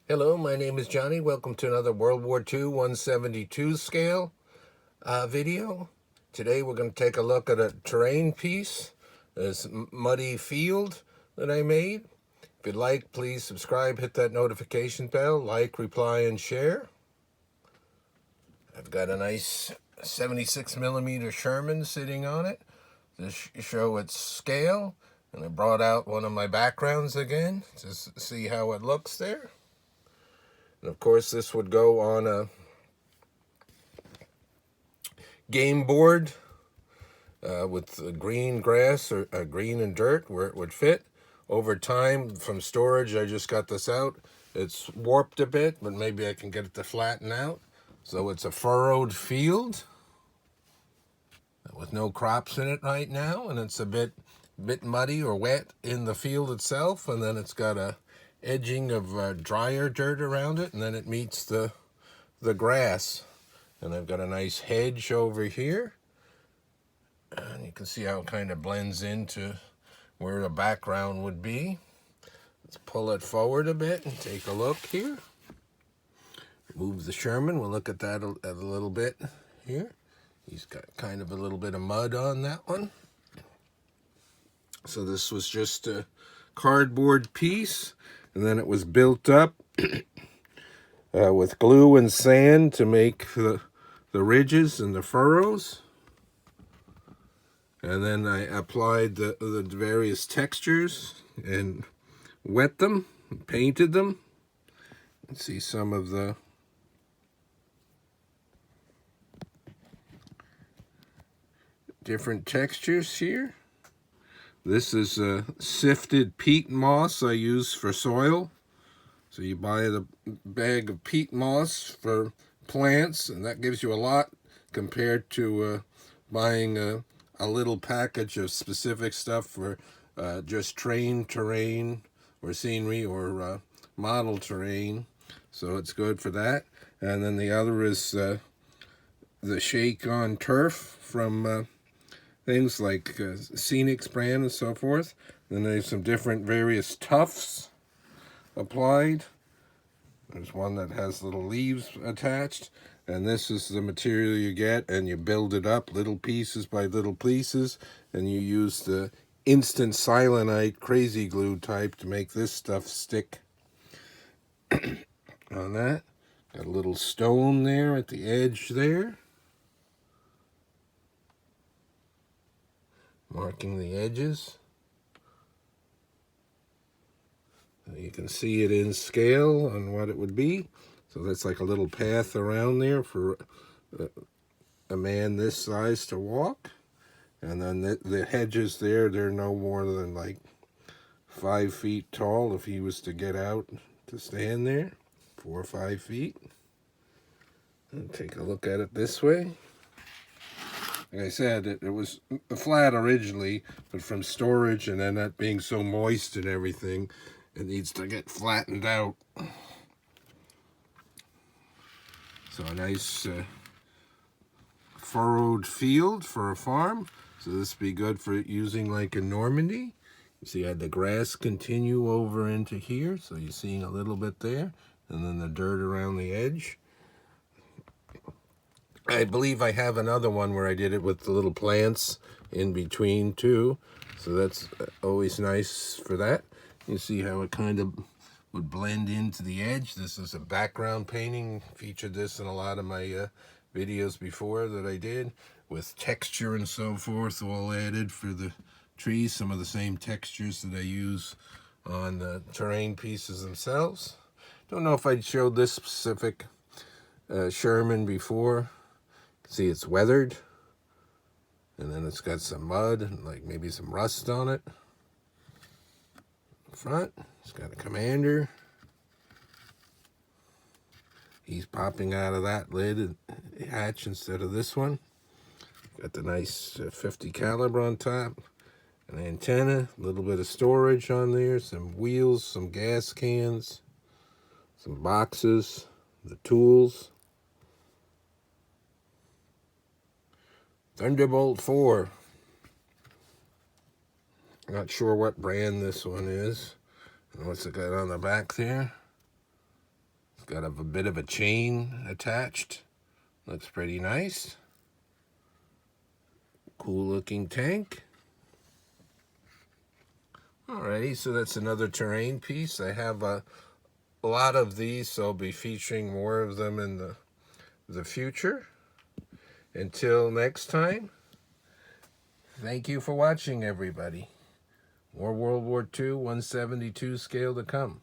Hello, my name is Johnny. Welcome to another World War II 172 scale video. Today we're going to take a look at a terrain piece, this muddy field that I made. If you'd like, please subscribe, hit that notification bell, like, reply, and share. I've got a nice 76mm Sherman sitting on it to show its scale. And I brought out one of my backgrounds again to see how it looks there. And of course, this would go on a game board with green grass or green and dirt where it would fit. Over time, from storage, I just got this out. It's warped a bit, but maybe I can get it to flatten out. So it's a furrowed field with no crops in it right now, and it's a bit muddy or wet in the field itself, and then it's got a edging of drier dirt around it, and then it meets the grass. And I've got a nice hedge over here, and you can see how it kind of blends into where the background would be. Let's pull it forward a bit and take a look here. Move the Sherman. We'll look at that a little bit here. He's got kind of a little bit of mud on that one. So this was just a cardboard piece, and then it was built up with glue and sand to make the ridges and the furrows. And then I applied the various textures and wet them, and painted them. Let's see some of the different textures here. This is a sifted peat moss I use for soil. So you buy the bag of peat moss for plants, and that gives you a lot compared to buying a little package of specific stuff for just terrain or scenery or model terrain. So it's good for that. And then the other is the shake on turf from things like Scenics brand and so forth. Then there's some different various tufts applied. There's one that has little leaves attached, and this is the material you get, and you build it up little pieces by little pieces, and you use the instant silenite crazy glue type to make this stuff stick on that. Got a little stone there at the edge there, marking the edges. You can see it in scale on what it would be. So that's like a little path around there for a man this size to walk. And then the hedges there, they're no more than like 5 feet tall if he was to get out to stand there. 4 or 5 feet. And take a look at it this way. Like I said, it was flat originally, but from storage and then that being so moist and everything, it needs to get flattened out. So a nice furrowed field for a farm. So this would be good for using like in Normandy. You see I had the grass continue over into here, so you're seeing a little bit there, and then the dirt around the edge. I believe I have another one where I did it with the little plants in between too. So that's always nice for that. You see how it kind of would blend into the edge. This is a background painting. Featured this in a lot of my videos before that I did, with texture and so forth all added for the trees. Some of the same textures that I use on the terrain pieces themselves. Don't know if I showed this specific Sherman before. See, it's weathered, and then it's got some mud and like maybe some rust on it. Front, it's got a commander. He's popping out of that lid hatch instead of this one. Got the nice 50 caliber on top, an antenna, a little bit of storage on there, some wheels, some gas cans, some boxes, the tools. Thunderbolt 4. Not sure what brand this one is. And what's it got on the back there? Got a bit of a chain attached. Looks pretty nice. Cool looking tank. Alrighty, so that's another terrain piece. I have a lot of these, so I'll be featuring more of them in the future. Until next time, thank you for watching, everybody. More World War II 172 scale to come.